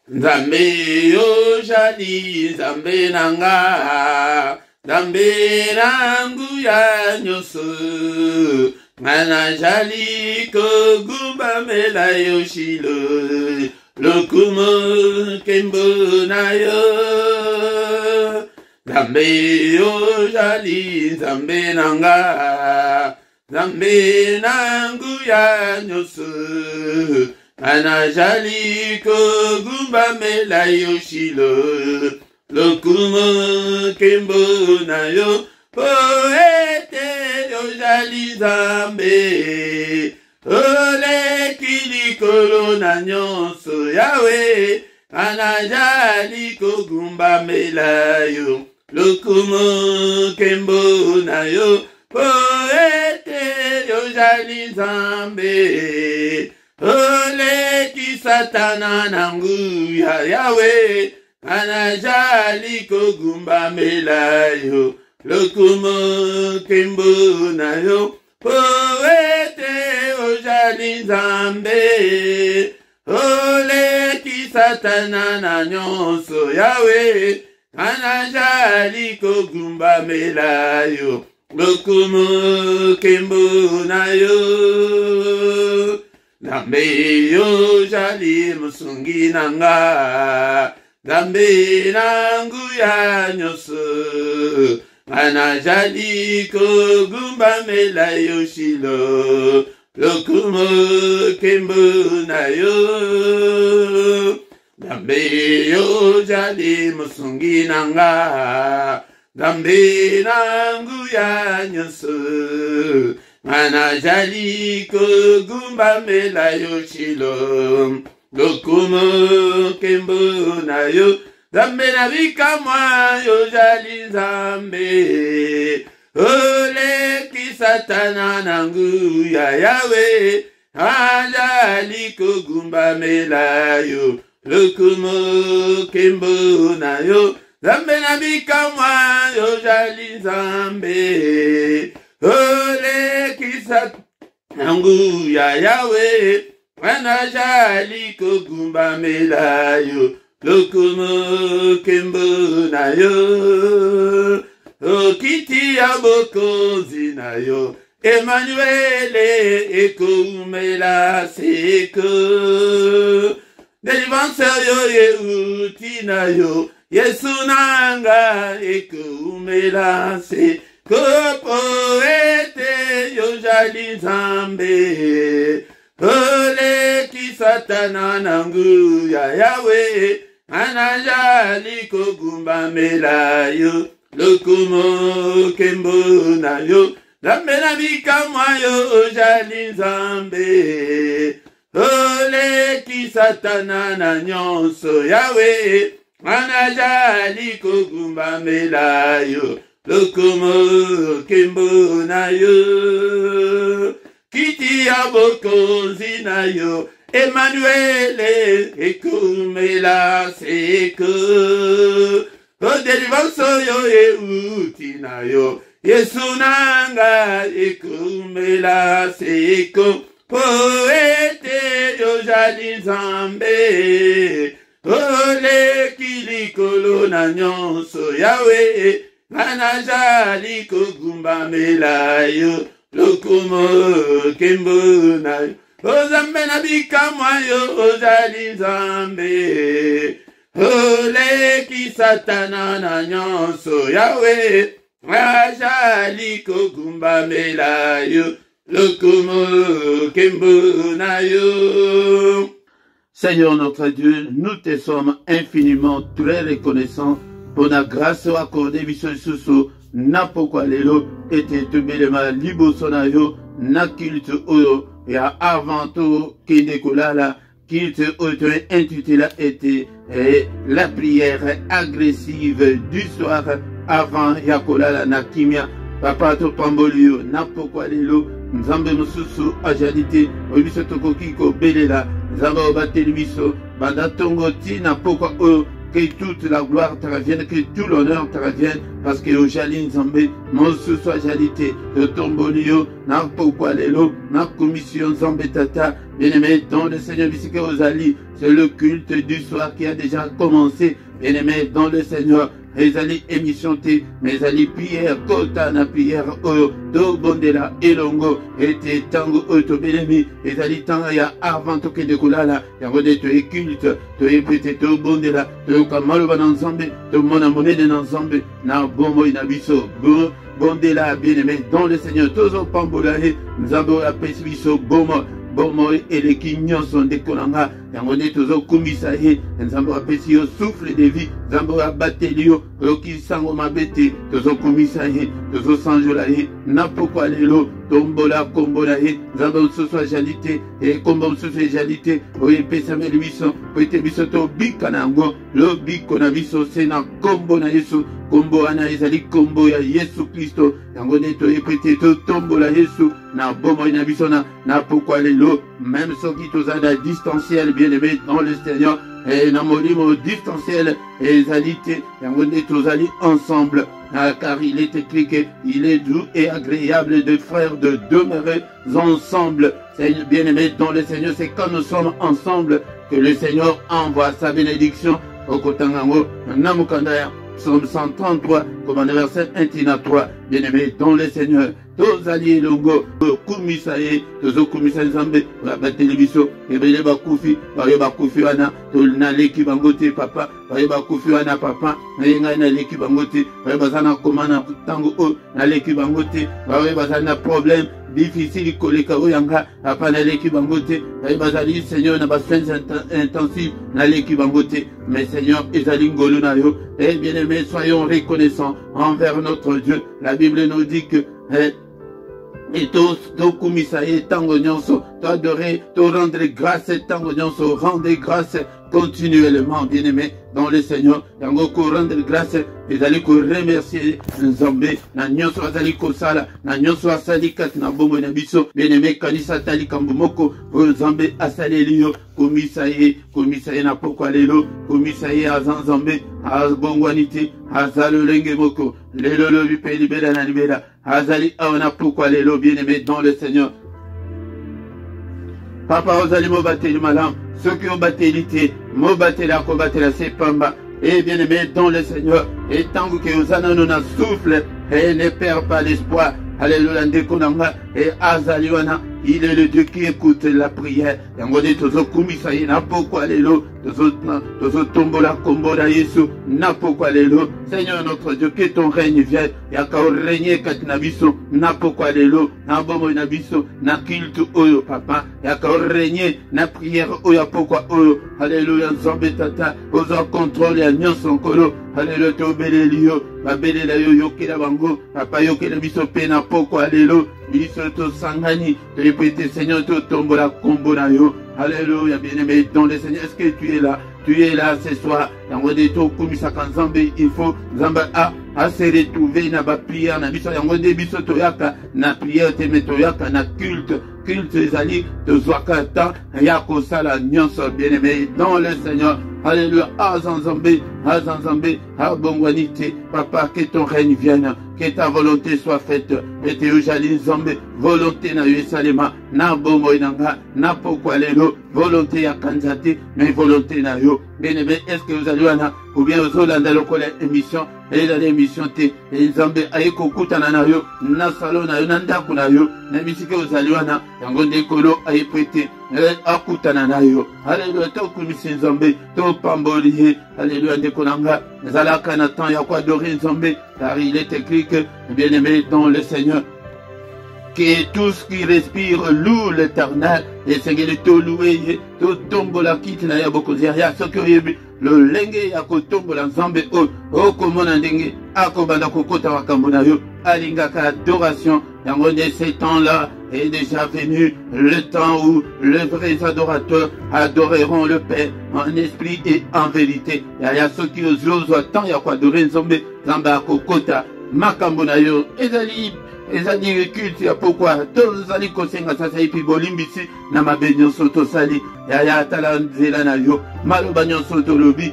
Nzambe yo jali Nzambe nanga Nzambe nangu ya nyoso Ngana jali kogumba mela yo shilo Lokumo kembo na yo Nzambe yo jali Nzambe nanga Nzambe nangu ya nyoso Ana jali kogumba mela yo shilo Lokumo kembo na yo Poete yo jali Nzambe Ole kilikolo na nyonso yawe Ana jali kogumba mela yo Lokumo kembo na yo Poete yo jali Nzambe Ole ki satana nangu ya yawe Anajali kogumba mela yo Lokumo kembo na yo Poete ojali Nzambe Ole ki satana na nyonso yawe Anajali kogumba mela yo Lokumo kembo na yo Nzambe yo jali musungi nanga Nzambe nangu ya nyoso Ana jali kogumba mela yo shilo Lokumo kembo na yo Nzambe yo jali musungi nanga Nzambe nangu ya nyoso Ana jali kogumba mela yo shilo Lokumo kembo na yo Nzambe na bika mwa yo jali Nzambe Ole ki satana nangu ya yawe Ajali kogumba mela yo Lokumo kembo na yo Nzambe na bika mwa yo jali Nzambe Ole kisat nangu ya yawe Wana jali kogumba mela yo Lokumo kembo na yo Okiti ya bokozi na yo Emmanuele ekumela seko Delivanseur yo ye uti na yo Yesu nanga ekumela seko Poete yo jali Nzambe Ole ki satana nangu ya yawe Ana jali kogumba mela yo Lokumo kembo na yo Nzambe na bika mwa yo jali Nzambe Ole ki satana na nyonso yawe Ana jali kogumba mela yo Lokumo kembo na yo Kiti ya bokozi na yo Emmanuele ekumela seko O delivanso yo e uti na yo Yesu nanga ekumela seko Poete yo jali Nzambe Ole kilikolo na nyonso yawe Ana jali kogumba mela yo Lokumo kembo na yo Nzambe na bika mwa yo jali Nzambe Ole ki satana na nyonso yawe Ajali kogumba mela yo Lokumo kembo na yo. Seigneur notre Dieu, nous te sommes infiniment très reconnaissants pour la grâce accordée biso susu na pokwa lelo ete tubelema liboso na yo na culte oyo ya avant tout kende kolala culte oyo intitulé était la prière agressive du soir avant ya kolala na kimia papa to pambolio na pokwa lelo nzambe mususu ajalite obiso tokoki ko belela nzambe obateli biso banda tongo tina pokwa oyo que toute la gloire te revienne, que tout l'honneur te revienne, parce que Ojali Nzambe, mon soit jalité, le tombolio, n'a pourquoi l'élo, n'a commission Nzambe Tata, bien-aimé, dans le Seigneur, Bisike Ozali, c'est le culte du soir qui a déjà commencé, bien-aimé, dans le Seigneur. Ezali émission te, mais ali prière, kota na prière, oyo, do bondela, elongo, ete tango, oto belemi, ezali tanga ya avant toke de kulala, ya vode to e culte, to e pete, to bondela, to kamaloba n'ensemble, to mona monnaie de n'ensemble, na bomo inabiso, bondela, bien aimé, dans le Seigneur, tozo pambolae, nzambo la pesibiso, bomo, bomo eleki nyonso ndekolanga yango nde tozokumisa ye nzambe apesi yo souffle de vie nzambe abateli yo oyoki sango mabe te tozokumisa ye tozosanjola ye na pokwa lelo tombola kombo na ye nzambe mosusu azali te ekombo mosusu ezali te oyo epesameli biso po ete biso tobika na yango lobiko na biso se na kombo na Yesu kombo wana ezali kombo ya Yesu Kristo yango nde toyebi ete totombola Yesu na bomoi na biso na pokwa lelo même soki toza na distanciel bien aimé dans le Seigneur et na molimo distanciel ezali te yango nde tozali ensemble car il est écrit qu'il est doux et agréable de frères de demeurer ensemble. Bien aimé dans le Seigneur, c'est quand nous sommes ensemble que le Seigneur envoie sa bénédiction au Kotangango Namukandaya. Psaume 133, comme en verset 1 à 3, bien aimé dans le Seigneur, tous alliés longo, kumisaye, tous kumisaye zambe, la télévision, et bien bakufi, bakufi wana, tout n'allez bangote papa, bakufi wana papa, n'allez bangote, bazana komana tango o, n'allez bangote, bazana problème. Difficile koleka oyanga apana leki bangote bazali Seigneur na soins intensifs na leki bangote mais Seigneur ezali ngolo na yo et bien aimé soyons reconnaissants envers notre Dieu. La Bible nous dit que et to kumisaye tango nyonso to adorer to rendre grâce tango nyonso rendre grâce continuellement bien aimé dans le Seigneur yango ko rendre grâce ezali ko remercier Nzambe na nyonso azali ko sala na nyonso asali kati na bombo na biso bien aimé kanisa tali kambo moko Nzambe asaleli yo komisaye na pokwa lelo komisaye azanzambe azbongwanite azalo lenge moko lelo lo bipe libera na libera azali awana pokwa lelo bien aimé dans le Seigneur. Papa ozali mo bateli malam ceux qui ont bateli te mo batela ko batela sepamba et bien aimé dans le Seigneur et tant que ozana na souffle et ne perds pas l'espoir. Alléluia ndekonanga et azali wana il est le Dieu qui écoute la prière yangone tozo kumisa ye na pokwa lelo tozo tombola kombo na Yesu na pokwa lelo Seigneur notre Dieu que ton règne vienne yaka régner katina biso na pokwa lelo na bomo na biso na culte oyo papa yaka régner na prière oyo pokwa oyo alléluia Nzambe tata ozo contrôle ya nyonso nkolo alléluia tobeleli yo babelela yo yokela bango papa yokela biso pe na pokwa lelo biso to sangani te répéter Seigneur to tombola kombo na yo alléluia bien-aimé dans le Seigneur. Est-ce que tu es là ce soir yango de to kumisa kanzambe il faut Nzamba a se retrouver na ba prière na biso yango de biso to yaka na prière te meto yaka na culte ezali de zwakata ya kosala nyonso bien-aimé dans le Seigneur. Alléluia azanzambe abongwanite papa que ton règne vienne que ta volonté soit faite et te ojali Nzambe volonté na Yerusalem na bomo inanga na pokwa lelo volonté ya kanzate mais volonté na yo bien-aimé. Est-ce que vous allez wana ou bien vous allez lokola émission et dans l'émission te Nzambe ayeko kutana na yo na salon na yo na ndako na yo na bisike vous allez wana yango ndekolo ayepete akutana na yo alléluia to kumisi Nzambe to pamboli alléluia ndekonanga zalaka na temps ya kwa adorer Nzambe car il est écrit que bien-aimé dans le Seigneur que tout ce qui respire loue l'Éternel et Seigneur to louer to tombola kitina ya bokoziria soki oyebi le lenge ya kotombola Nzambe o komona ndenge akobanda kokota makambo na yo alingaka adoration yango de ces temps-là est déjà venu le temps où les vrais adorateurs adoreront le Père en esprit et en vérité. Ya ceux qui osent tant ya ko adorer Nzambe Nzamba akokota makambo na yo ezali ezali culte ya pourquoi tozali kosenga sasa epi bolimbisi na mabe nyonso tosali yaya tala nzela na yo maloba nyonso tolobi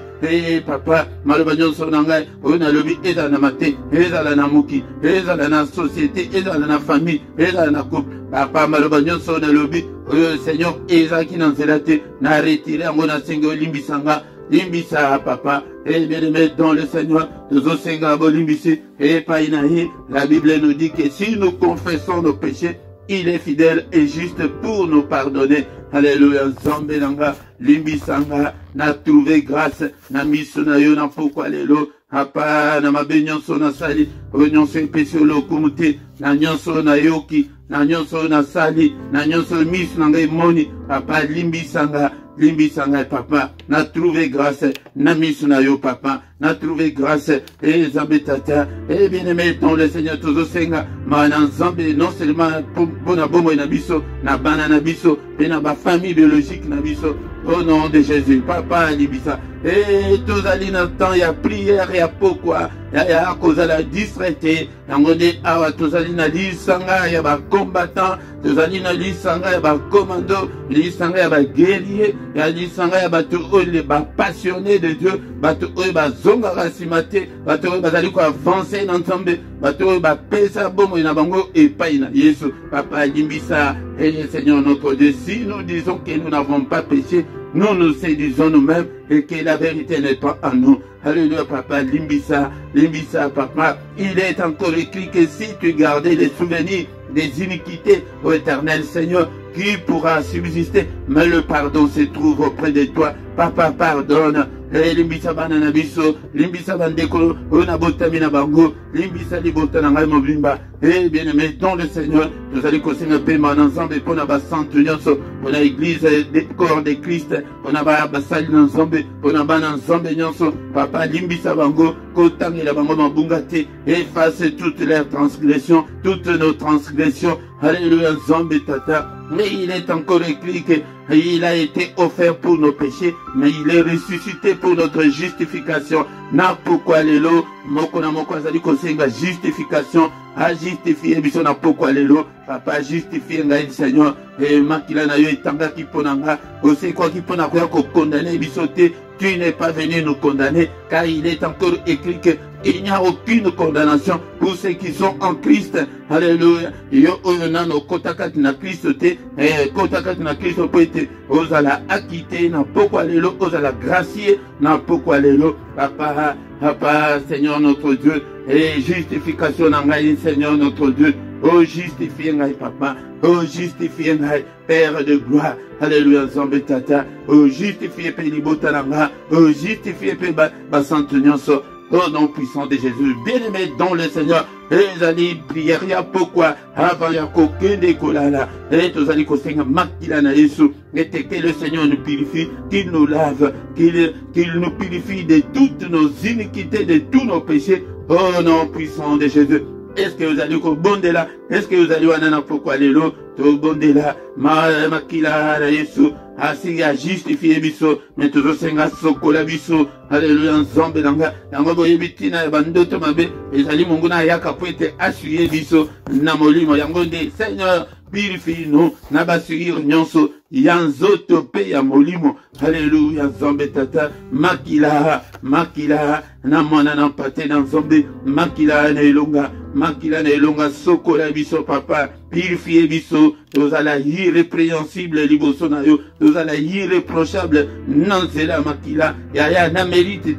papa maloba nyonso na ngai oyo nalobi ezala na mate ezala na moki ezala na société ezala na famille ezala na couple papa maloba nyonso nalobi oyo Seigneur ezalaki na nzela te na retire yango na sengi olimbisanga limbisa papa et bien-aimé dans le Seigneur nous osenga bolimbisi et painahi. La Bible nous dit que si nous confessons nos péchés il est fidèle et juste pour nous pardonner. Alléluia. Zambelanga limbisanga na trouvé grâce na miso na yo na pourquoi lelo apa na mabenyoso na sali nyonso epesi lokumute na nyonso na yoki na nyonso na sali na nyonso miso na ngai moni papa limbisanga papa na trouvé grâce na miso na yo papa na trouvé grâce et zambetata et bien-aimé dans le Seigneur tozosenga mana nzambe non seulement pour na bomo na biso na bana na biso pe na ba famille biologique na biso au nom de Jésus papa libisa et tozali na temps ya prière ya pourquoi ya kozala distraité yango nde awa tozali na lisanga ya ba combattant tozali na lisanga ya ba commando lisanga ya ba guerrier ya lisanga ya bato oyo ba passionné de Dieu bato oyo bazongaka nsima te bato oyo bazali ko avancer na nzambe bato oyo bapesa bomoi na bango epai na Yesu papa limbisa et Seigneur notre Dieu si nous disons que nous n'avons pas péché nous nous séduisons nous-mêmes et que la vérité n'est pas en nous. Alléluia, papa, limbisa, papa. Il est encore écrit que si tu gardais les souvenirs des iniquités, ô éternel Seigneur, qui pourra subsister? Mais le pardon se trouve auprès de toi. Papa, pardonne. Limbisa banana biso, limbisa bandeko, ona botamina bango, limbisa libota nanga mobimba. Et bien aimé dans le Seigneur, nous allons continuer paiement ensemble pour na basante nyonso, pour la église des corps de Christ, pour na basali ensemble, pour na bana ensemble nyonso. Papa limbisa bango, kotangi la bango mabungate, efface toutes leurs transgressions, toutes nos transgressions. Alléluia, ensemble tata. Mais il est encore écrit qu'il a été offert pour nos péchés, mais il est ressuscité pour notre justification. Na pourquoi lelo, moko na moko azali kosenga justification, a justifié biso na pourquoi lelo, papa justifié ngai Seigneur, et makila na yo etanga ki ponanga, ose kwa ki pona ko condamner biso te, tu n'es pas venu nous condamner, car il est encore écrit que il n'y a aucune condamnation pour ceux qui sont en Christ. Alléluia. Yo onano kotakati na Christ te, kotakati na Christ poete, ozala acquitté na pourquoi lelo, ozala gracié na pourquoi lelo, papa, papa, Seigneur notre Dieu, et justification na ngai Seigneur notre Dieu. Oh, justifié ngai papa, oh, justifié ngai Père de gloire. Alléluia, Zambé tata, oh, justifié pe libota nanga, oh, justifié pe basante nyonso. Au nom puissant de Jésus, bien-aimé dans le Seigneur, et allez prier, pourquoi avant ya kokende kolala, et tous allez kosenga makila na Yesu, et que le Seigneur nous purifie, qu'il nous lave, qu'il nous purifie de toutes nos iniquités, de tous nos péchés, au nom puissant de Jésus. Est-ce que vous allez au bondela? Est-ce que vous allez à pourquoi les lots? Tout bondela, makila na Yesu. Asi ya justifié biso, mais toujours senga sokola biso. Alléluia, nzambe nanga. Yango boyebiti na bandoto mabe, ezali mungu na yaka po ete assuyer biso na molimo. Yango nde Seigneur purifie nous na basugir nyonso yanzoto pe ya molimo. Alléluia, nzambe tata. Makila na mwana na pate na nzambe. Makila na elonga sokola biso papa. Purifier biso, nous allons irrépréhensible liboso na yo, nous allons irréprochable non c'est la makila, ya na mérite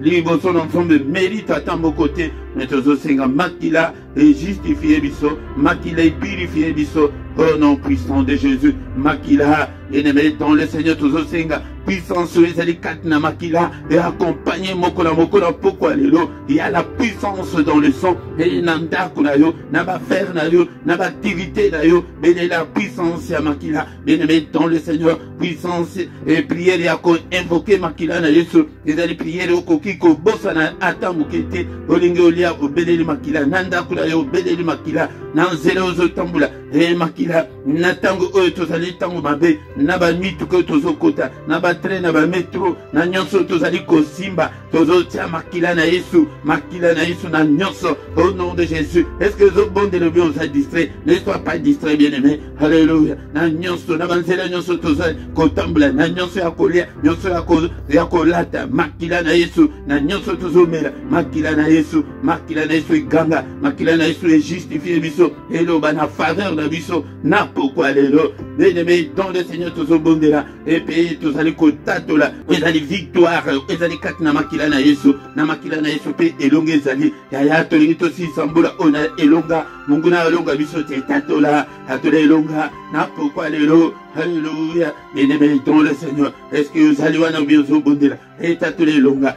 liboso na ensemble mérite à ton côté, mais tous senga makila et justifier biso, makila et purifier biso, au nom puissant de Jésus, makila et dans le Seigneur tous senga puissance sur les quatre na makila et accompagner mokola pourquoi lelo, il y a la puissance dans le sang et nanda kunayo, na ba faire na yo, na ba activité d'ailleurs, mais la puissance à makila, bien aimé dans le Seigneur, puissance et prière à invoquer makila na Yesu, et allez prier au kokiko, bossana, atamukete, olingolia, au belé makila, nanda kulayo, belé makila, nanzelo tambula, et makila, natango, tous allez tango mabe, na ba mituko tozokota na ba train na ba metro na nyonso tozali kosimba tozotia makila na Yesu na nyonso au nom de Jésus. Est-ce que zo bon de le bien on distrait? Ne sois pas distrait, bien-aimé. Alléluia. Na nyonso na banzela nyonso tozali kotambula na nyonso ya kolia nyonso ya kolata makila na Yesu na nyonso tozomela makila na Yesu iganga makila na Yesu est justifié biso eloba na faveur na biso na pourquoi lelo bien-aimé dans le Seigneur tozobondela et puis tozali kotatola ezali victoire ezali kati na makila na Yesu pe elonga ezali ya tolingi tosi sambula ona elonga munguna elonga biso te tatola elonga na pourquoi lelo. Alléluia. Bien-aimé dans le Seigneur. Est-ce que vous allez voir nos biens au bondela? Et tatule longa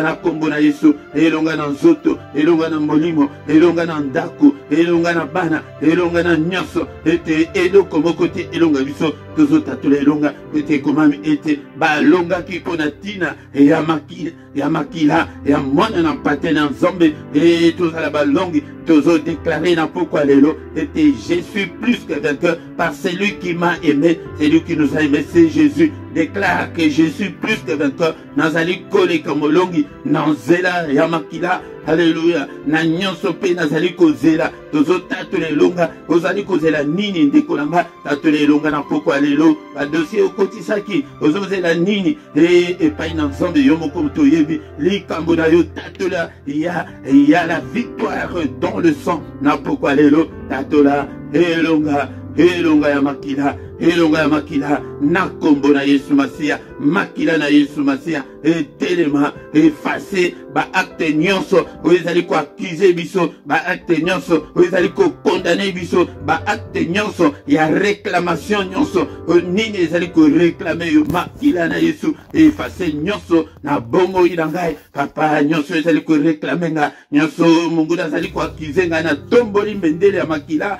na kombo na Yesu, elonga na nzoto, elonga na molimo, elonga na ndako, elonga na bana, elonga na nyoso, ete eloko mokote elonga biso, tozo tatule elonga, ete komami ete ba longa ki pona tina, ya makila, ya mwana na pate na nzombe, et tozo la ba longi, tozo déclaré na pourquoi lelo, ete je suis plus que vainqueur par celui qui m'a aimé, c'est lui qui nous a aimé, c'est Jésus. Déclare que je suis plus que vainqueur. Nazali kole kamolongi nanzela yamakila. Alléluia. Na nyonso pe nazali kozela. Tozo tatule longa. Ozali kozela nini ndekolanga. Tatule longa na poko lelo. Ba dossier okotisaki. Ozozela nini. Et pa inanzambe yomoko mtoyebi. Likambo na yo tatula. Il y a la victoire dans le sang. Na poko lelo. Tatula. Elonga ya makila. Elonga ya makila na kombo na Yesu Masia makila na Yesu Masia etelema effacer ba acte nyonso oyezali ko accuser biso ba acte nyonso oyezali ko condamner biso ba acte nyonso ya réclamation nyonso nini ezali ko réclamer yo makila na Yesu effacer nyonso na bongo ilangai papa nyonso ezali ko réclamer nga nyonso mungu azali ko accuser nga na tomboli mbendele ya makila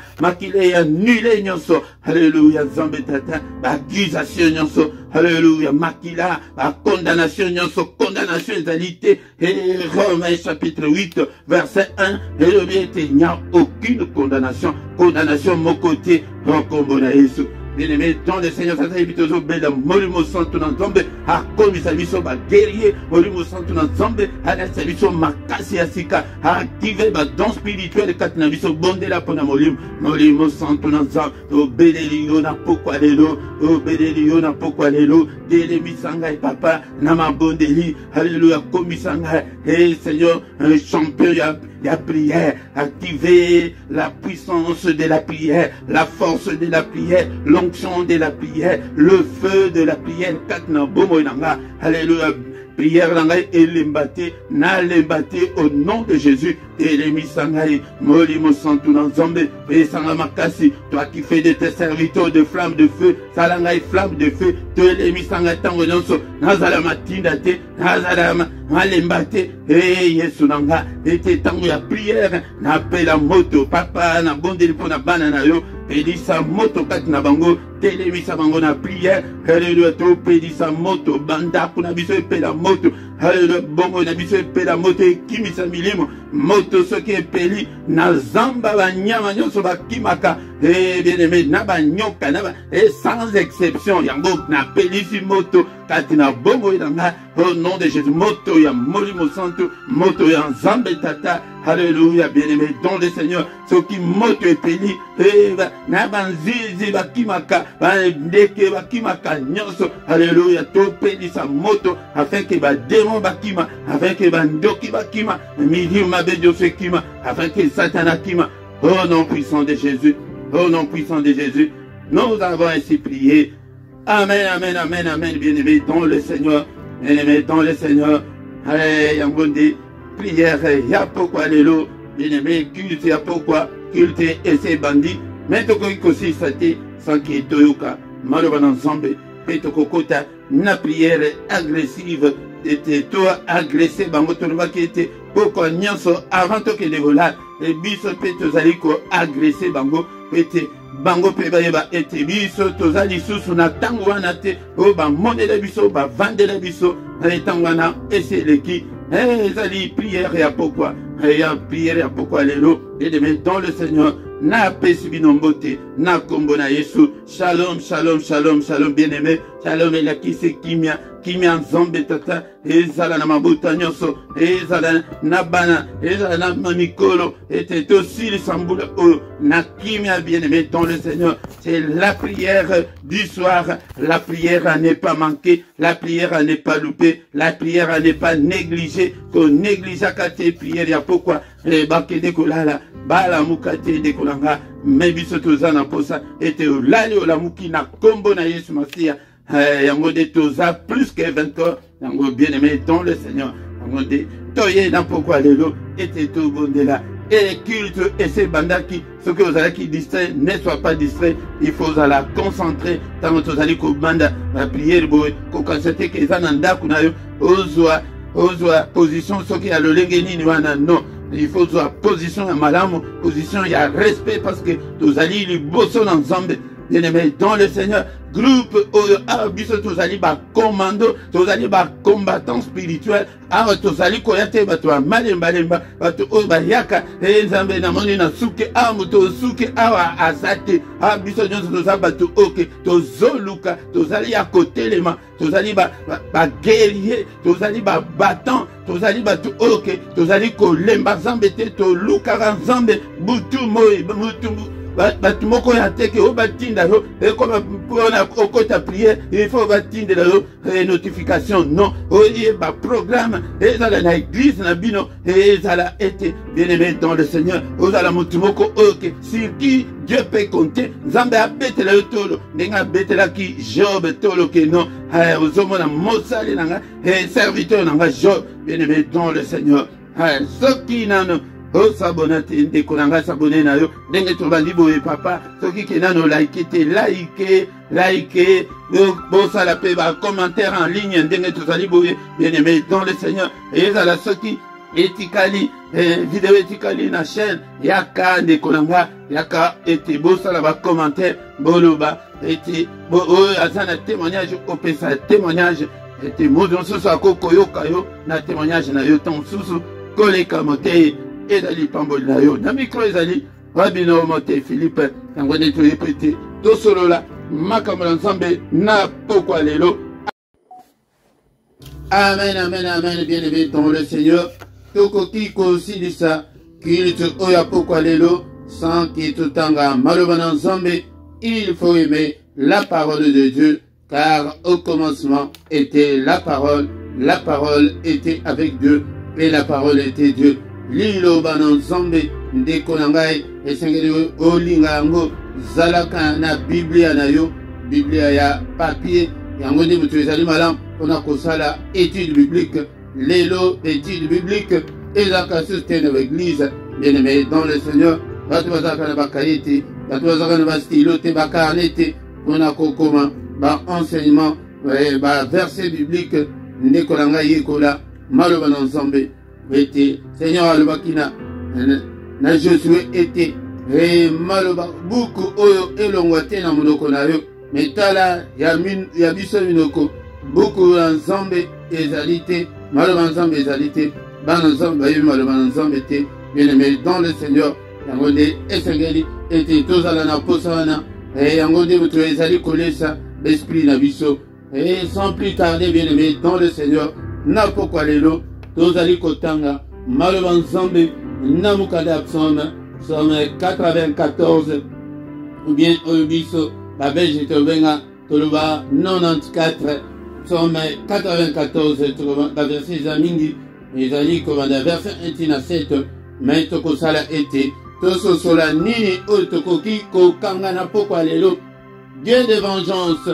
ya nule nyonso. Alléluia. Tata, accusation nyonso, alléluia, makila, condamnation nyonso, condamnation égalité, et Romains chapitre 8, verset 1, et le bien il n'y a aucune condamnation mon côté, comme Yesu. Bien-aimé, dans le Seigneur, ça s'est vite au bel molimo santo dans zombe, à comme ça biso ba guerrier, molimo santo dans zombe, à la biso makasi asika, à activer ba don spirituel kat na biso bonde la pona molimo santo dans zombe, au belelio na pokwa lelo, dele misanga et papa, na ma bondeli, alléluia, komisanga, et Seigneur, un champion la prière, activer la puissance de la prière, la force de la prière, l'onction de la prière, le feu de la prière, alléluia. Prière langai et l'embâté, na l'embâté au nom de Jésus. Et les misangai, molimo santu nanzombe, et sangamakasi, toi qui fais de tes serviteurs de flammes de feu, salangai flamme de feu, toi les misangai tango nyonso, nazala matinda te, nazala malembate, et yesu nanga, et te tango ya prière, na pe la moto, papa, na bonde pour na banana yo, pedisa moto kat na bango, telemisa bango na prière, alléluia, to pedisa moto, banda pour na biso pe la moto, alléluia, bongo na biso pe la moto, kimisa milimo, moto ce qui est peli, na zamba ba nyama nyonso ba kimaka, et bien aimé, na ba nyoka, na ba, et sans exception, yango na pelisi moto, katina bongo idanga, au nom de Jésus, moto ya molimo santo, moto ya nzambe tata, alléluia, bien aimé, dans le Seigneur, ce qui moto et peli, et na banzizi ba kimaka, ba ndeke ba kimaka nyonso, alléluia, to peli sa moto, afin que ba démon ba kima, afin que ba ndoki ba kima, midi mabedio se kima, afin que Satan kima, au nom puissant de Jésus, au nom puissant de Jésus, nous avons ainsi prié. Amen, amen, amen, amen, bien-aimé dans le Seigneur, bien-aimé dans le Seigneur. Allez, Yangondi, prière, y'a pourquoi l'élo, bien-aimé, culte, y'a pourquoi, culte et ses bandits, mais toko ikosi sate, sans qui est toyoka, maloban ensemble, et toko kota, na prière agressive, était toi agressé, bango tonoba qui était, pourquoi nyonso, avant que les volats, et biso peto zaliko agressé, bango, était, bango pe ba ete biso tozali susu na tango wana te o ba mondela biso ba vandela biso na tango wana eseleki ezali prière ya pourquoi ya prière ya pourquoi lelo et de mettre dans le Seigneur na pesi bino mbote na kombo na Yesu. Shalom, shalom, shalom, shalom, bien-aimé. Shalom elakisi kimia, kimia nzambe tata. Ezala na mabuta nyonso, ezala na bana, ezala na mamikolo, et aussi le sambula na kimia, bien-aimé dans le Seigneur. C'est la prière du soir. La prière à ne pas manquer, la prière à ne pas louper, la prière à ne pas négliger. Qu'on néglige à tes prières, ya pourquoi les baké de kolala, bala mukate de kolanga, mais bisotozana posa, et lali la muki na kombo na Yesu Masia. Yango de toza plus que 20 ans, yango bien-aimé dans le Seigneur. Yango de toye na pourquoi lelo, et tout bon de là. Et les cultes et ces bandas ce que vous allez qui distrait, ne soient pas distraits. Il faut la concentrer. Tant que vous allez banda, la prière, qu'on constate que ça n'anda qu'on a eu, ozwa position, ce qui a le lengeni, non. Il faut soit position à madame, position, il y a respect parce que vous allez les bosser ensemble. Bien-aimé dans le Seigneur, groupe biso tozali ba commando, tozali ba combattant spirituel, tozali koyate bato malemba lemba, bato oyo bayaka nzambe na moni na suke moto suke awa azate biso nyonso tozali bato oke tozoluka, tozali ya kotelema, tozali ba guerrier, tozali ba battant, tozali bato oke tozali kolemba nzambe te tolukaka nzambe butu moi butu batu moko ya teke o batinda yo comme pour okota prière il faut batinda yo notification non oye ba programme ezala na église na bino ezala été bien-aimé dans le Seigneur ozala mutu moko ok sur qui Dieu peut compter nzambe abetela yo tolo ndenga betela ki Job tolo ke non ozomona mosali nanga serviteur nanga Job bien-aimé dans le Seigneur soki nano s'abonner te konanga s'abonner na yo ndenge tobandi boye papa soki kenano like bosala pe ba commentaire en ligne ndenge tozali boye bien-aimé dans le Seigneur ezala soki etikali vidéo etikali na chaîne yaka nde konanga yaka ete bosala ba commentaire boloba ete azana témoignage opesa témoignage ete modo nsusu akokoyoka yo na témoignage na yo ton susu koleka moteye ezali pamboli na yo na micro ezali rabino mote Philippe yango nde toyepete tosolola makambo na nzambe na pokwa lelo. Amen, amen, amen, bien-aimé dans le Seigneur. Tokoki kosilisa culte oya pokwa lelo sans kitutanga maloba na nzambe. Il faut aimer la parole de Dieu car au commencement était la parole était avec Dieu et la parole était Dieu. Lilo banon zombe ndeko nangai esengeli olinga yango zalaka na Biblia na yo Biblia ya papier yango ndi mutu ezali malam pona kosala étude biblique lelo étude biblique ezaka soutien avec l'église bien-aimé dans le Seigneur bato bazaka na bakayete bato bazaka na bastilo te bakarnete pona kokoma ba enseignement ba verset biblique ndeko nangai yekola maloba na nzambe était Seigneur alobakina na Josué était maloba beaucoup oyo elongwate na monoko na yo metala ya biso minoko beaucoup ensemble ezalité maloba ensemble ezalité bana ensemble bayebi maloba ensemble te bien-aimé dans le Seigneur yango nde esengeli ete tozala na posa wana yango nde moto ezali kolesa l'esprit na biso et sans plus tarder bien-aimé dans le Seigneur na pokwa lelo tozali kotanga maloba nzambe na mukada psaume 94 ou bien obiso ba belge tobenga toloba 94 psaume 94 toloba ba verset za mingi ezali komanda verset 1 na 7 mais tokosala ete tososola nini oyo tokoki kokanga na pokwa lelo. Dieu de vengeance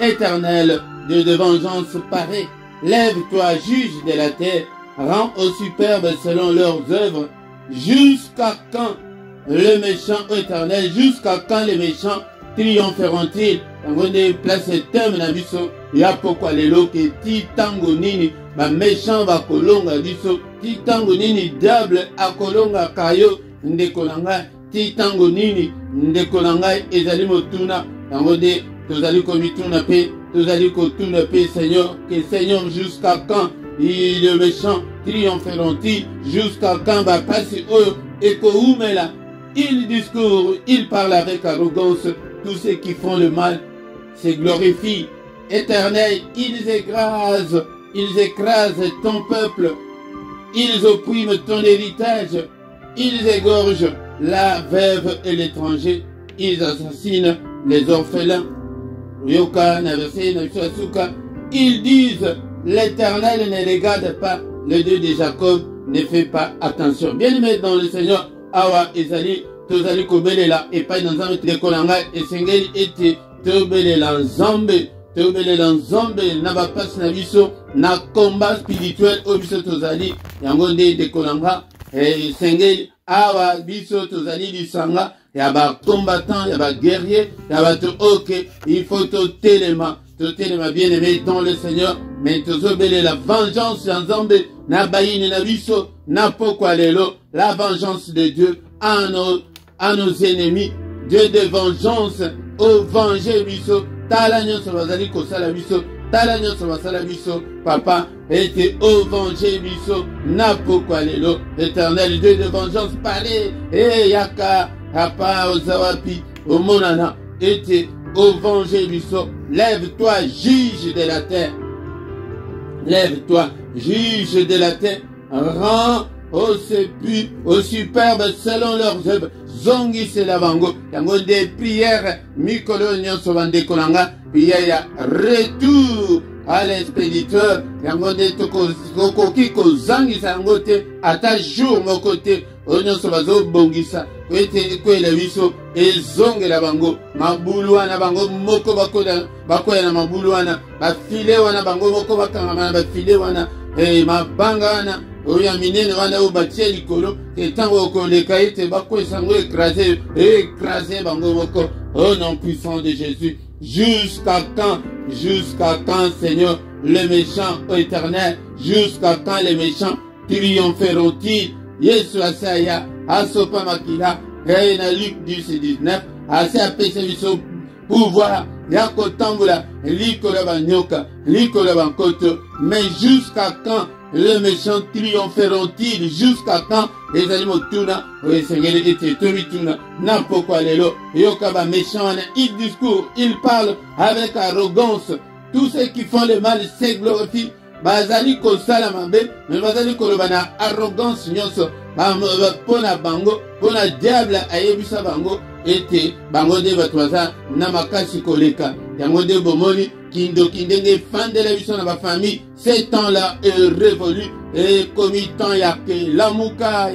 éternelle, Dieu de vengeance paré, lève-toi juge de la terre, rends aux superbes selon leurs œuvres. Jusqu'à quand le méchant éternel, jusqu'à quand les méchants triompheront-ils? Tango ne place thème na biso ya pokwa lelo ke ti tango nini ba méchant ba kolonga biso, ti tango nini diable akolonga kayo ndeko nanga, ti tango nini ndeko nanga ezali motuna tango de tozali komituna pe tozali kotuna pe Seigneur, que Seigneur jusqu'à quand le méchant triompheront-ils, jusqu'à quand ba pasi oyo eko umela il discourt, il parle avec arrogance. Tous ceux qui font le mal se glorifient. Éternel, ils écrasent ton peuple. Ils oppriment ton héritage. Ils égorgent la veuve et l'étranger. Ils assassinent les orphelins. Ils disent, l'Éternel ne regarde pas, le Dieu de Jacob ne fait pas attention. Bien-aimés dans le Seigneur, awa ezali tozali kobelela epai na nzambe tekolanga esengeli ete tobelela nzambe na bapasi na biso na combat spirituel oyo biso tozali yango nde tekolanga esengeli awa biso tozali lisanga ya ba combattant ya ba guerrier ya bato oke il faut totelema bien-aimé dans le Seigneur, mais tozobele la vengeance ya nzambe na bayini na biso na pokwa lelo, la vengeance de Dieu à nos ennemis. Dieu de vengeance au venger biso tala nyonso bazali kosala biso tala nyonso basala biso papa ete au venger biso na pokwa lelo. Éternel Dieu de vengeance parle yaka papa ozawapi omonana ete au venger biso. Lève-toi, juge de la terre. Lève-toi, juge de la terre. Rends aux superbes selon leurs œuvres. Zongi se la bango. Yango des prières. Mikolo nyonso bande kolanga. Prière ya retour à l'expéditeur. Yango de toko kiko zangi sa yango te. Ata jour mon côté. Onyoso bazo bongisa. Kwete kwele biso. Ezonge la bango. Mabulu wana bango moko bakoya na mabulu wana. Bafile wana bango moko bakanga bafile wana. Mabanga wana. Oya minene wana o batie likolo. Etango koleka ete bakoya sango écraser bango moko. Au nom puissant de Jésus. Jusqu'à quand, Seigneur, les méchants, ô Éternel, jusqu'à quand les méchants triompheront-ils? Yesu asaya, asopa makila, na Luc 10-19, ase apesa biso pouvoir, yako tambola, likolo banyoka, likolo bankoto, mais jusqu'à quand les méchants triompheront-ils? Jusqu'à quand les animaux tuna, oui, Seigneur, ete tomi tuna, na pokwa lelo, yoka ba méchant, il discourt, il parle avec arrogance. Tous ceux qui font le mal se glorifient. Bazali kosala mabe, mais bazali kolobana arrogance nyonso, pona bango, pona diable ayebisa bango, ete bango de batwaza na makasi koleka. Yango de bomoni, kindenge fandela biso na ba famille, ces temps-là est révolu, et comme temps yake, lamuka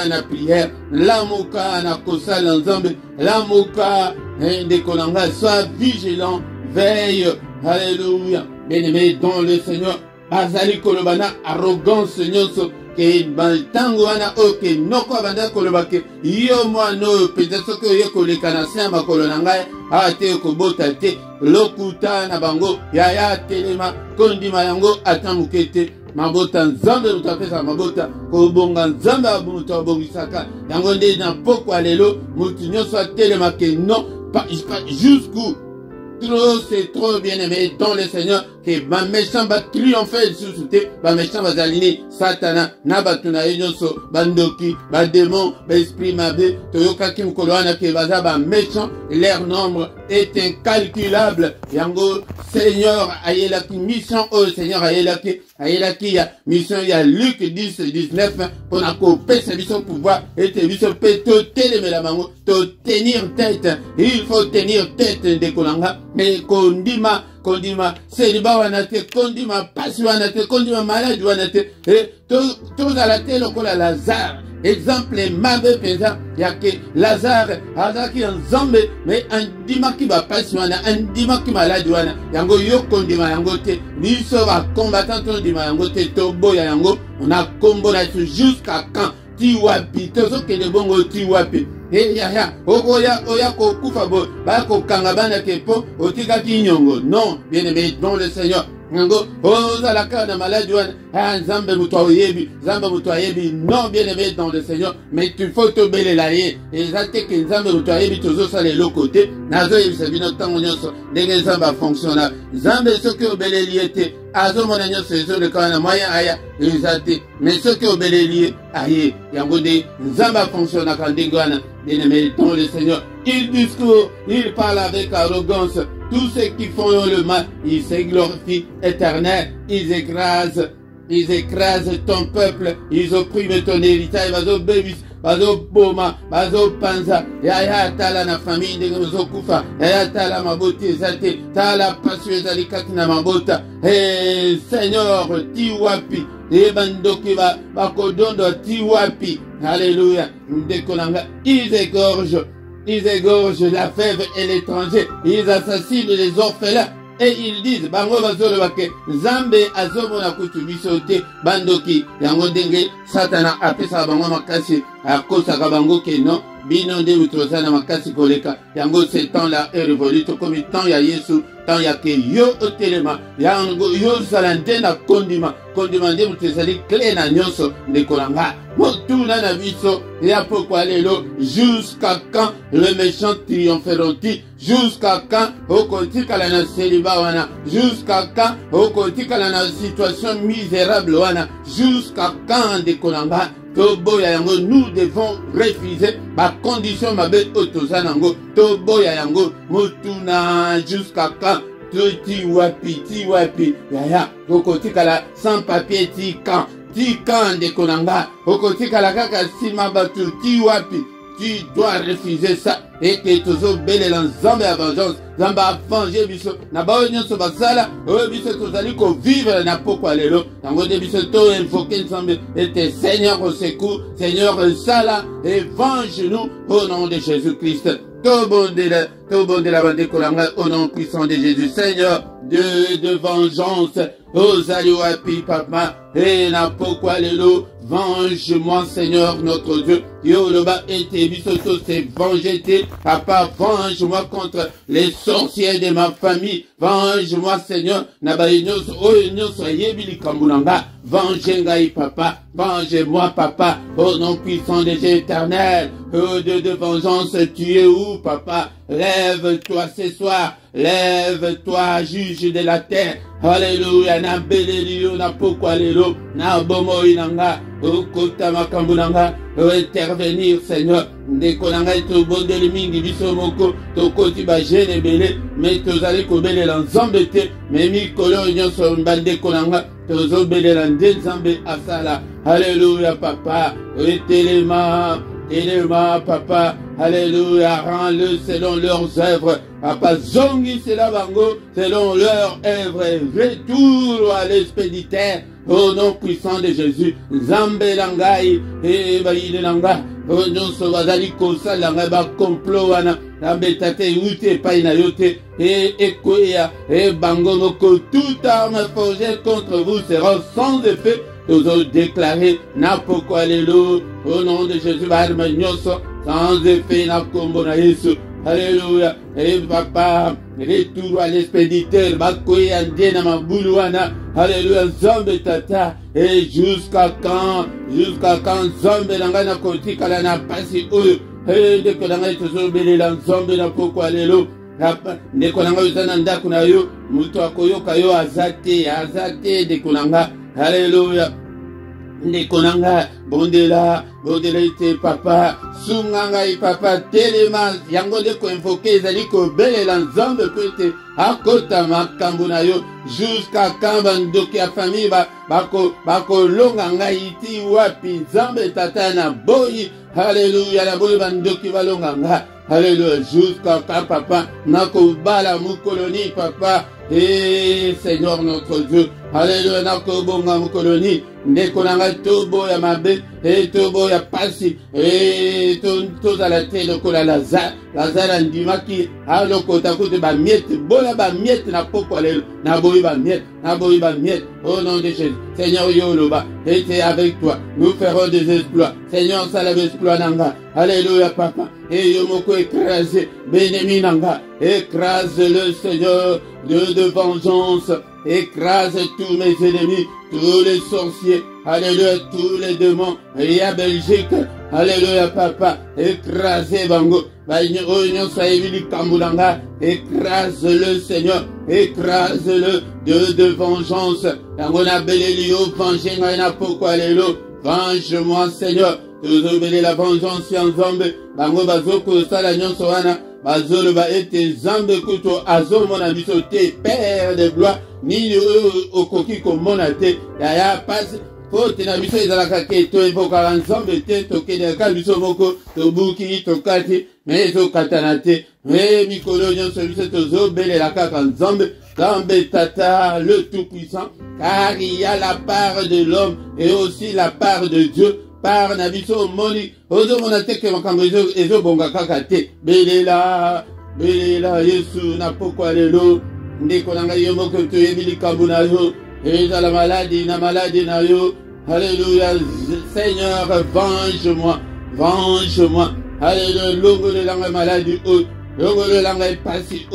na prière, lamuka na kosala nzambe, lamuka de kolanga, sois vigilant, veille, alléluia. Bien-aimé dans le Seigneur, bazali kolobana arrogance nyonso ke bantango wana oke noko banda kolobake yo mwano peza soki oye koleka na se ya makolo na ngai ate kobota te lokuta na bango yaya telema kondima yango ata moke te mabota nzambe utapesa mabota kobonga nzambe mutu abongisaka yango nde na pokwa lelo mutu nyonso atelemake non jusqu'où. Trop, c'est trop bien aimé dans le Seigneur que ma méchant va triompher sous te, ma méchant va aligner Satana, nabatuna yonso, bandoki, ba démon, ba esprit mabe, toyoka kim koloana ke baza ba méchant, leur nombre est incalculable. Yango Seigneur ayela ki mission au Seigneur ayela ki ya mission ya Luc 10-19 pour na ko pesa biso pouvoir et te biso pe to telemela mango to tenir tête. Il faut tenir tête de kolanga. Mais kondima seliba wanate kondima pasi wanate kondima malade wanate tozala te lokola Lazare exemple mabe penza yake Lazare azaki nzambe mais andimaki bapasi wana andimaki malade wana yango yo kondima yango te biso ba combattant tondima yango te toboya yango na kombo na jusqu'à quand tiwapi tozokende bongo tiwapi oya kokufa bo ba kokanga bana kepo otikaki nyongo non bien aimé dans le Seigneur Nango, ozalaka na maladie wana, nzambe mutoyebi, nzambe mutoyebi, non bien aimé dans le Seigneur, mais tu faut te bele la ye. Exacte que nzambe mutoyebi tozo sale le côté, nazo yebisabino tango nyonso, ndenge nzambe fonctionne. Nzambe soki obele liete, azo mona nyonso ezo le kana moyen aya, exacte, mais soki obele lié, aye, yango de nzambe fonctionne quand ndenge wana, bien aimé dans le Seigneur. Il discourt, il parle avec arrogance. Tous ceux qui font le mal, ils se glorifient éternel, ils écrasent ton peuple, ils oppriment ton héritage, bazo bebis, bazo boma, bazo panza, yaya tala na famille de bazo kufa, yaya tala maboti ezate, tala passion ezali na mabota, Seigneur, tiwapi, bandoki bakodondo tiwapi, alléluia, ndekolanga, ils égorgent la fève et l'étranger. Ils assassinent les orphelins. Et ils disent, bango bazolo bake, Zambe azomo na kutubiso te, bandoki, yango denge, satana apesa bango makasi, akosa kabango ke non, bino nde utrosana makasi koleka, yango ce temps-là est révolu, comme temps ya Yesu, temps ya ke yo otelema, yango yo salante na kondima nde mutesali clé na nyonso, ndekolanga, motuna na biso, ya pourquoi lelo, jusqu'à quand le méchant triompheront-ils, jusqu'à quand okotikala na célibat wana, jusqu'à quand okotikala na situation misérable wana, jusqu'à quand ndekolanga, toboya yango, nous devons refuser ma condition mabe otozanango, toboya yango, motuna jusqu'à quand, ti wapi, yaya, okotikala sans papier ti quand de konanga, okotikala kaka sima batu ti wapi, tu dois refuser ça, et que tozo bele l'ensemble à vengeance, zamba venger biso, na ba nyonso basala, biso tozali ko vivre na poko lelo, tango de biso to invoquer ensemble, et Seigneur au secours, Seigneur sala, et venge-nous au nom de Jésus-Christ. Tout bon de la bande kolanga au nom puissant de Jésus, Seigneur, Dieu de vengeance, Ozaliwapi papa, et na pourquoi lelo, venge-moi Seigneur notre Dieu, yo loba ete bisoto se venger papa, venge-moi contre les sorciers de ma famille, venge-moi Seigneur, na ba nyonso oyo nyonso yebili kambulanga, venge-ngai papa, venge-moi papa, au nom puissant de Dieu éternel, ô Dieu de vengeance, tu es où papa? Lève-toi ce soir, lève-toi juge de la terre, alléluia, na belelio, na pokwalelo, na bomo inanga, okota makambunanga, intervenir Seigneur, ndekonanga to bondeli mingi biso moko, to koti ba jene bele, mais tozali ko bele l'ensemble te, mais mikolo nyonso mbande konanga, tozo bele la nzambe asala, alléluia papa, etelema papa, alléluia, rends-le selon leurs œuvres, papa zongi sela bango, selon leurs œuvres, retour à l'expéditeur, au nom puissant de Jésus, Zambe langai, et baïle langa, au nom sauvazali kosa langa ba complot wana, nambetate ute paina yote, et ekoya, et bango moko, toute arme forgée contre vous sera sans effet. Nous avons déclaré n'importe quoi au nom de Jésus, sans effet, n'a combo na Yesu. Alléluia. Et papa, retour à l'expéditeur, bakoye andena mabuluana. Alléluia, Zambe tata. Et jusqu'à quand Zambe langana kotika la na pasi oyo. Et de kolanga tozo bele la Zambe na pourquoi lelo. De kolanga uzana ndaku na yo, mutu akoyoka yo azate de kolanga. Alléluia. Ndekonanga, bondela ite papa, sunganga i papa, telema, yango de ko invoquer, zali ko bele l'ensemble peut akota makambo na yo, jusqu'à quand bandoki a famille, bako longanga iti wapi, Zambe tata na boyi, alléluia, la boyi bandoki balonganga, alléluia, jusqu'à quand papa, nako bala mukoloni papa, et Seigneur notre Dieu, alléluia, nako bonga mukoloni, ndekonanga tobo ya mabe, et tobo ya pasi, et toza la tele kola Lazare andimaki, aloko takute ba miette, bola ba miette na poko lelo, na boyi ba miette, au nom de Jésus, Seigneur Yoloba, était avec toi, nous ferons des exploits, Seigneur salave exploit nanga, alléluia papa, et yomoko écrasé, bénémi nanga, écrase le Seigneur, Dieu de vengeance, écrase tous mes ennemis, tous les sorciers, alléluia, tous les démons, et à Belgique, alléluia, papa, écrasez bango, écrase-le, Seigneur, écrase-le, Dieu de vengeance, venge-moi, Seigneur, tu la vengeance en Zambé, bango bazoko sala nyonso wana, bazolo ba ete Zambé kuto azo mona biso te, Père de gloire, ni okoki komona te, yaya passe, Fote na biso ezalaka ke to evoka Nzambe te tokeleka biso moko tobuki tokati me tokatana te me mikolo nyonso biso tozobelela kaka Nzambe Tata le Tout-Puissant, car il y a la part de l'homme et aussi la part de Dieu. Par na biso moni ozo mona te ke makambo ezo bonga kaka te belela Yesu na pokwa lelo ndeko na ngai yo moko toyebi likambo na yo et dans la maladie na yo. Alléluia, Seigneur, venge-moi. Alléluia, longo de la maladie, longo de la passi,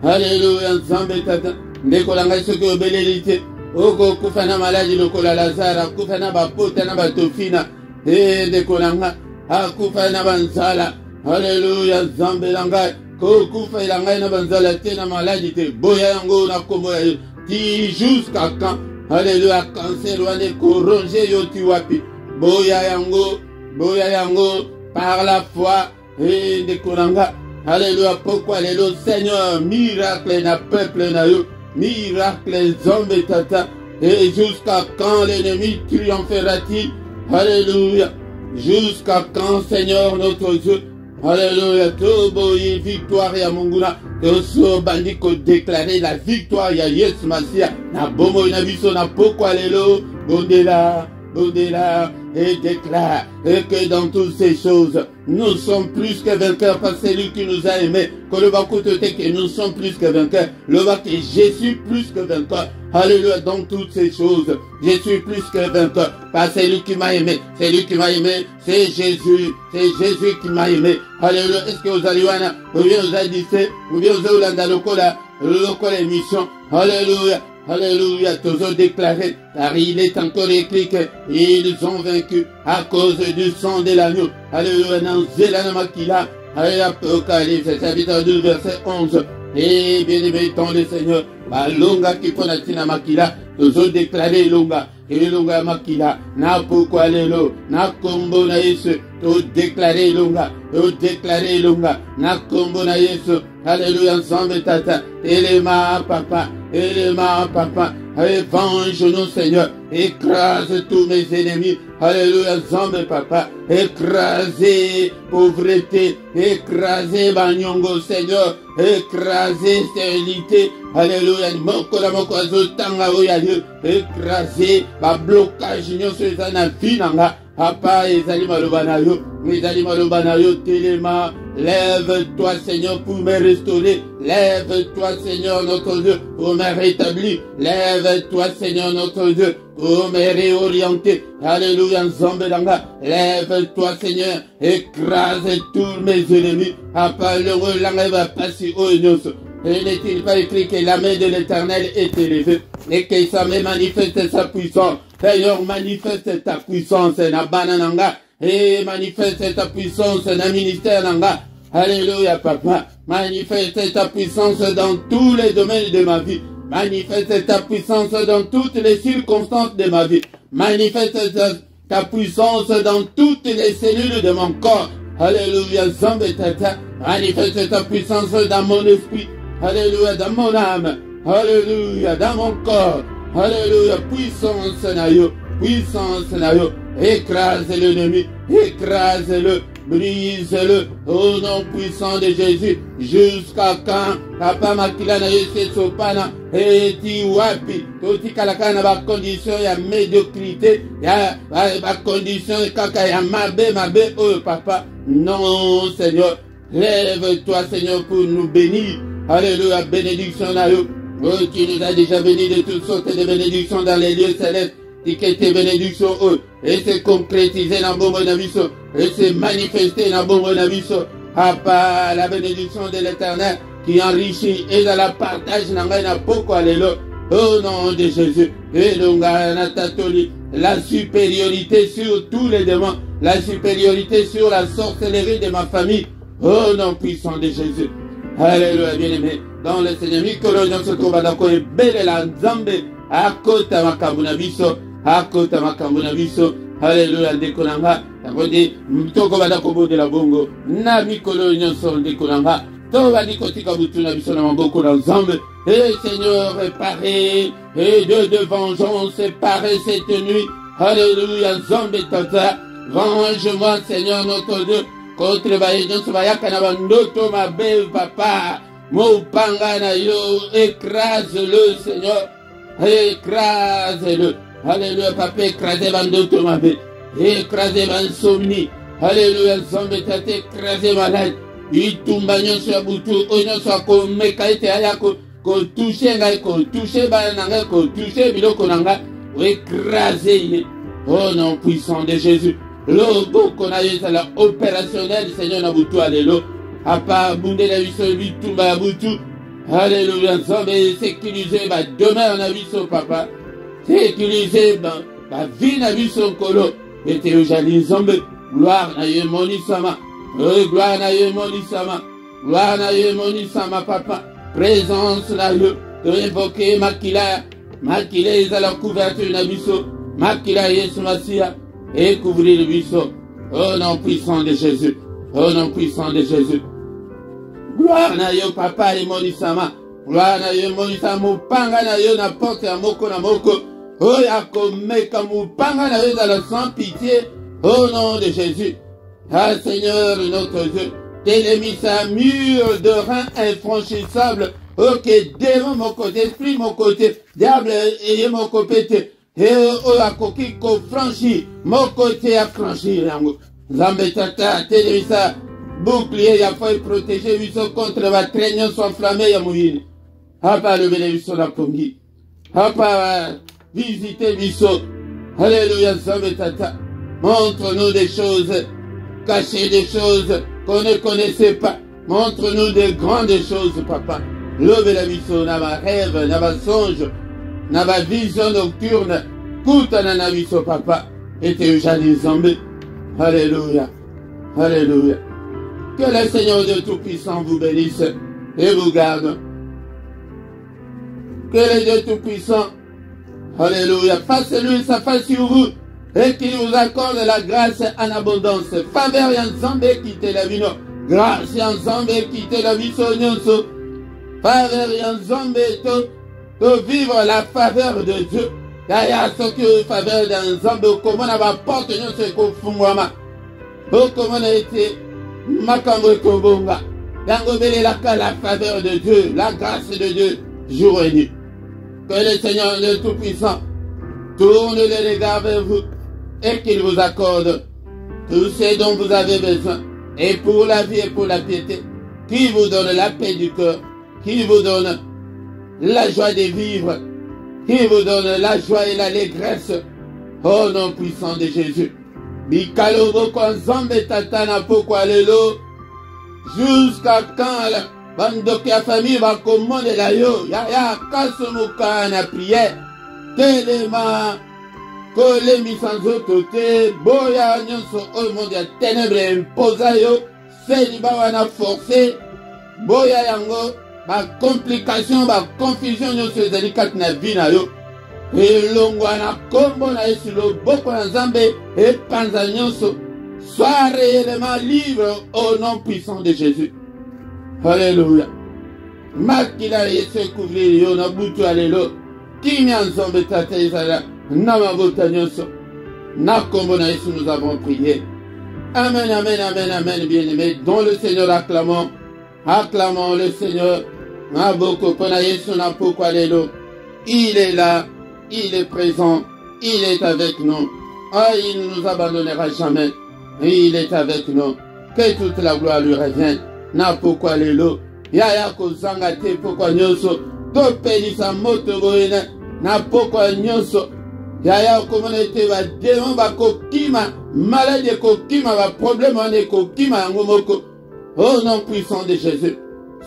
alléluia, Nzambe tata, ndeko la ngai soki obelelite, oko kufana maladie lokola Lazara, kufana bapota na batofina, ndeko la ngai, akufana banzala, alléluia, Nzambe la ngai, kokufa la ngai na banzala te na maladie te, boya yango na kombo ya ti jusqu'à quand, alléluia, cancer wane korongé yo ti wapi, boya yango, par la foi, et de Konanga, alléluia, pourquoi les Seigneur, miracle na peuple na yo, miracle Nzambe tata, et jusqu'à quand l'ennemi triomphera-t-il, alléluia, jusqu'à quand, Seigneur notre Dieu, alléluia, toboyi victoire ya munguna, toso bandiko déclarer la victoire ya Yesu Masia, na bomo na biso na pourquoi lelo, bondela, et déclare et que dans toutes ces choses, nous sommes plus que vainqueurs par celui qui nous a aimés. Que le que nous sommes plus que vainqueurs. Le que je suis plus que vainqueur. Alléluia, dans toutes ces choses, je suis plus que vainqueur par celui qui m'a aimé. Celui qui m'a aimé, c'est Jésus. C'est Jésus qui m'a aimé. Alléluia. Est-ce que vous allez voir, vous avez dit, vous avez dit, émission. Alléluia. Alléluia, tous ont déclaré, car il est encore écrit qu'ils ont vaincu à cause du sang de l'agneau. Alléluia, dans Zélana Makila, Alléluia, Apocalypse, chapitre 2, verset 11. Et bien aimé, tant le Seigneur, longa qui pona tina Makila, tous ont déclaré longa, et longa Makila, na pourquoi lelo, na kombo na Yesu, tous déclaré longa, na kombo na Yesu. Alléluia, ensemble tata, élément papa, venge-nous Seigneur, écrase tous mes ennemis, alléluia, ensemble papa, écrasez pauvreté, écrasez banyongo Seigneur, écrasez stérilité, alléluia, moko azotanga oya Dieu, écrasez ba blocage nyonso eza na vie nanga, papa ezali maloba na yo, téléma. Lève-toi, Seigneur, pour me restaurer. Lève-toi, Seigneur, notre Dieu, pour me rétablir. Lève-toi, Seigneur, notre Dieu, pour me réorienter. Alléluia, Zambelanga. Lève-toi, Seigneur, écrase tous mes ennemis. Après le relanga va passer au Ignos. Et n'est-il pas écrit que la main de l'Éternel est élevée et que sa main manifeste sa puissance? Seigneur, manifeste ta puissance, na banananga. Et manifeste ta puissance dans le ministère nanga. Alléluia, papa. Manifeste ta puissance dans tous les domaines de ma vie. Manifeste ta puissance dans toutes les circonstances de ma vie. Manifeste ta puissance dans toutes les cellules de mon corps. Alléluia, Zambé tata. Manifeste ta puissance dans mon esprit. Alléluia, dans mon âme. Alléluia, dans mon corps. Alléluia, puissance na yo. Écrase l'ennemi, écrase-le, brise-le, au nom puissant de Jésus, jusqu'à quand, papa makila na yese sopana, et ti wapi, toti kalaka na ba condition ya médiocrité, ya ba condition kaka ya mabe, oh papa, non Seigneur, lève-toi Seigneur pour nous bénir, alléluia, bénédiction na yo, oh tu nous as déjà bénis de toutes sortes de bénédictions dans les lieux célestes, et que tes bénédictions, et se concrétiser dans bon bonaviso, et se manifester dans bon bonaviso, la bénédiction de l'Éternel qui enrichit et dans la partage n'a rien à pourquoi les lots. Au nom de Jésus. Et la supériorité sur tous les démons. La supériorité sur la sorcellerie de ma famille. Au nom puissant de Jésus. Alléluia, bien-aimé. Dans le Seigneur, Mikolo, nous se trouve dans le bel la Nzambe. Akota makabuna biso. Akota makabuna biso. Alléluia, décolanga. Abodi, mtoko bada kobo de la bongo. Na Mikolo, nous sommes décolanga. Toba dikotika butuna biso na maboko na Nzambe. Et Seigneur, réparez. Et de vengeance, réparez cette nuit. Alléluia, Nzambe tata. Venge-moi, Seigneur, notre Dieu. Contre Baïdon, Sobayaka na bandoto, ma belle papa. Mopanga na yo, écrase-le, Seigneur. Écrase-le. Alléluia, papa, écrasez bandoto, ma belle. Écrasez insomnie. Alléluia, Nzambe tata, écrasez malade. Itumba nyonso ya butu, nyonso akomeka ete aya kotouche ngai, kotouche bana na ngai, kotouche biloko na ngai, écrasez ye. Au nom puissant de Jésus. Loboko na yo ezala opérationnel, Seigneur na butu, alléluia. Apa bundela biso bitumba ya butu. Alléluia, Nzambe sécuriser ba demeure na biso papa. Sécuriser ba vie na biso nkolo. Ete ojali Nzambe, gloire na yo monisama. Oh, gloire na yo monisama. Gloire na yo monisama papa. Présence na yo. De évoquer makila. Makila ezala couverture na biso. Makila Yesu Masia. Et couvrir le buisson. Au nom puissant de Jésus. Au nom puissant de Jésus. Gloire na yo papa et monisama. Gloire na yo monisama. Mupanga na yo na porte ya moko na moko. Oh yako meka mupanga na yo dans le sans pitié. Au nom de Jésus. Ah Seigneur notre Dieu. T'es un mur de rein infranchissable. Ok, démon mon côté, esprit mon côté, diable et mon côté. Et a coquille qu'on franchit, mon côté a franchi, Zambé tata, télévisa, bouclier, a failli protéger, biso contre la traîne, soit enflammé, ya mouine. A pas le bénéfice la pongi. A pas visiter biso. Alléluia, Zambé tata. Montre-nous des choses cachées, des choses qu'on ne connaissait pas. Montre-nous des grandes choses, papa. Love la biso, n'a ma rêve, n'a ma songe. Na ma vision nocturne, kuta na nabiso papa, et te jali Nzambe. Alléluia, alléluia. Que le Seigneur de Tout-Puissant vous bénisse et vous garde. Que le Dieu Tout-Puissant, alléluia, fasse lui sa face sur vous et qu'il vous accorde la grâce en abondance. Faveur ya Nzambe quitte la vie, grâce ya Nzambe quitte la vie so nyonso. Faveur ya Nzambe de vivre la faveur de Dieu. Yaya soki faveur d'un Nzambe comment na ba porte nyonso ekofungwama. Comment a été makambo ekobonga. Yango belelaka la faveur de Dieu, la grâce de Dieu jour et nuit. Que le Seigneur le Tout-Puissant tourne les regards vers vous et qu'il vous accorde tout ce dont vous avez besoin. Et pour la vie et pour la piété, qui vous donne la paix du cœur, qui vous donne la joie de vivre, qui vous donne la joie et l'allégresse, au nom puissant de Jésus. Bikalobo kwa Nzambe tata na pokwa lelo, jusqu'à quand la bande ya famille va commander la yo, ya kasumuka na prière, telema, kole misanzo tote, boya nyonso au monde ya ténèbres imposa yo, seliba wana forcé, boya yango, ba complication, ba confusion nyonso ezali kati na vie na yo. Elongwa na kombo na Yesu loboko na Nzambe epanza nyonso. Sois réellement libre au nom puissant de Jésus. Alléluia. Makila Yesu couvrir yo na butu alelo. Kimia Nzambe tata ezala na mabota nyonso. Na kombo na Yesu nous avons prié. Amen, amen, amen, amen, bien-aimés. Dans le Seigneur acclamons. Acclamons le Seigneur. Maboko pona Yesu na pokwa lelo. Il est là. Il est présent, il est avec nous. Ah, il ne nous abandonnera jamais. Il est avec nous. Que toute la gloire lui revienne. Na pourquoi lelo. Yaya kozanga te pourquoi nyonso. To pelisa moto goena. Na pourquoi nyonso. Yaya komonete ba démon ba kokima. Maladie kokima ba problème ane kokima ngomoko. Au nom puissant de Jésus.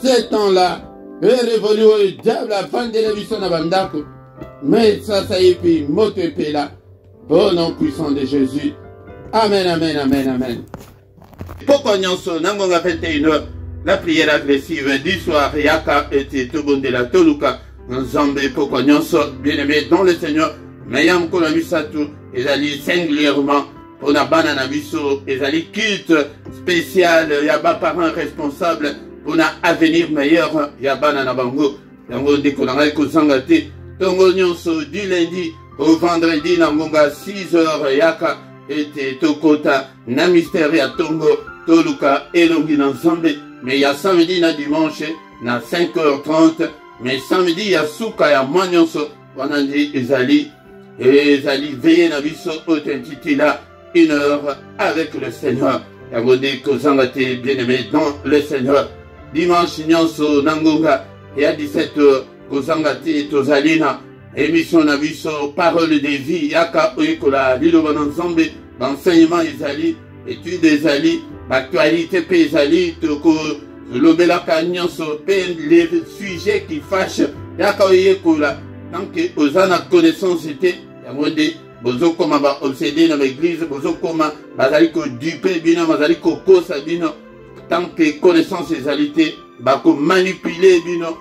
Ce temps-là est révolu au diable afin de l'émission à Bandako. mais ça y est, puis moto et là. Au nom puissant de Jésus. Amen, amen, amen, amen. Pourquoi nyonso, nangonga 21h, la prière agressive du soir, yaka et tobonde la toluka, nzambe pourquoi nyonso, bien-aimé dans le Seigneur, mayam kolamisatu, ezali singulièrement, pour na banana biso, ezali culte spécial, yaba parents responsables, pour na avenir meilleur, yaba na bango, yango ndeko nanga kozangate, tongo nyonso, du lundi au vendredi, nangonga 6h, yaka, et tokota, na mystère ya tongo, toluka, elongi na nzambe, mais ya samedi na dimanche, na 5h30, mais samedi ya suka ya mwanyonso, wanandi ezali veillé na biso authenticité là, 1 heure avec le Seigneur. Yagode kozangate bien-aimé dans le Seigneur. Dimanche nyonso nangonga, et à 17h, kozangate tozalina, émission na biso, parole de vie, yaka oyekola, lilo bananzambe, enseignement ezali, études ezali, actualité pe ezali, toko lobelaka nyonso pe les sujets qui fâchent, yaka oyekola, tant que ozana connaissance était, yamode, bozo koma ba obsédé dans l'église, bozo koma bazali ko dupe bino, bazali ko kosa bino, tant que connaissance ezali te, bako manipuler bino,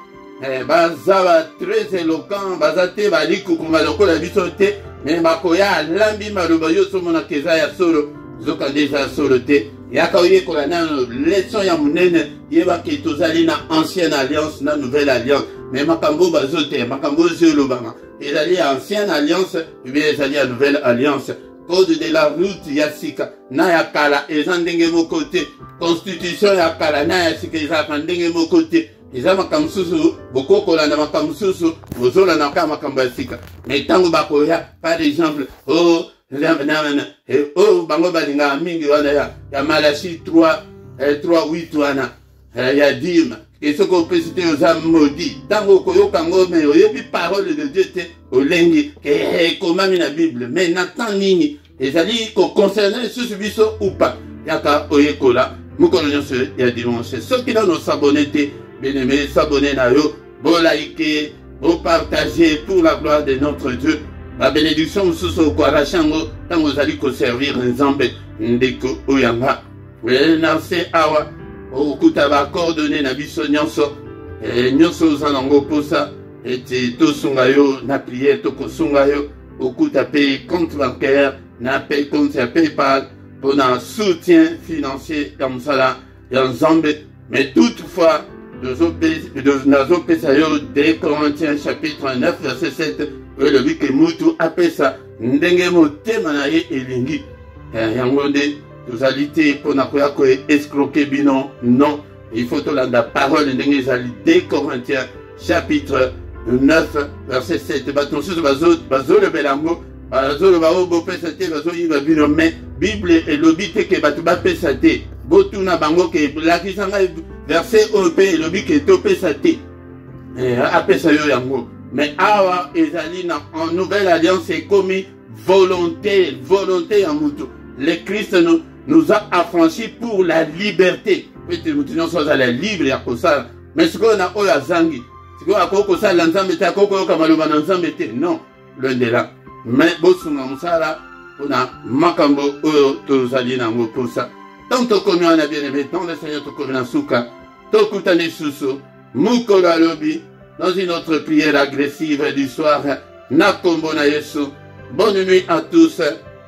baza très éloquent, bazate baliku kuma lokola biso te, mais bakoya lambi maloba yo somona keza ya solo, zokande za solo te, yaka oyekola na leçon ya munene, yeba ke tozali na ancienne alliance, na nouvelle alliance, mais makambo bazote, makambo zolobanga, ezali ancienne alliance, bien ezali ya nouvelle alliance, code de la route ya sika, na ya kala, ezandenge moko te, constitution ya kala, na ya sika, ezandenge moko te, eza makambo susu bokokolanda makambo susu bozolanda kaka makambo ya sika, mais ntango bakoya par exemple bango balingaka mingi wana ya Malachi 3:8 wana ya dime et soki opesi te oza maudit, ntango okoyoka ngo me oyebi parole de Dieu te olengi ekomami na Bible, mais na temps nini ezali koconcerne lisusu biso ou pas, yaka oyekola mokolo nyonso ya dimanche. Soki nano s'abonne te, bien-aimé, s'abonner na yo, bon liker, bon partager pour la gloire de notre Dieu. La bénédiction mususu ko arachango tango zali ko servir nzambe ndeko oyanga. Nase awa okuta ba coordonner na biso nyonso nyonso zanango posa ete tosunga yo na prière tokosunga yo okuta paye compte bancaire na paye compte ya PayPal pour un soutien financier comme ça ya nzambe. Mais toutefois Nazo Pesayo de Corinthiens chapitre 9 verset 7, le but que Moutou apesa ndenge motema na ye elingi yango nde tozalité pour na koya ko escroquer bino, non, il faut to la parole ndenge ezali de Corinthiens chapitre 9 verset 7 batonsusu bazo le belango bazo le bao bo pesa te bazo yiba bino, mais Bible elobi te ke batu ba pesa te botuna bango ke lakisanga verset OP elobi ke to pesa te apesa yo yango. Mais awa ezali na en nouvelle alliance c'est comme volonté en mutu. Le Christ nous a affranchis pour la liberté. Peut-être nous sommes à la libre ya kosala. Mais ce qu'on a oya zangi, ce qu'on a kosala nzambe te akoko kamaloba na nzambe te, non, loin de là. Mais bosunga musala on a makambo oyo tozali nango pour ça. Donc tokomi wana bien-aimé dans le Seigneur, tokomi na suka tokutani susu mukolo alobi dans une autre prière agressive du soir. Na kombo na Yesu. Bonne nuit à tous.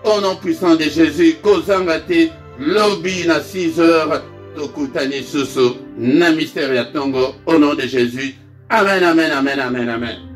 Au nom puissant de Jésus, kozangate lobi na 6 heures tokutani susu na mystère ya tongo au nom de Jésus. Amen, amen, amen, amen, amen.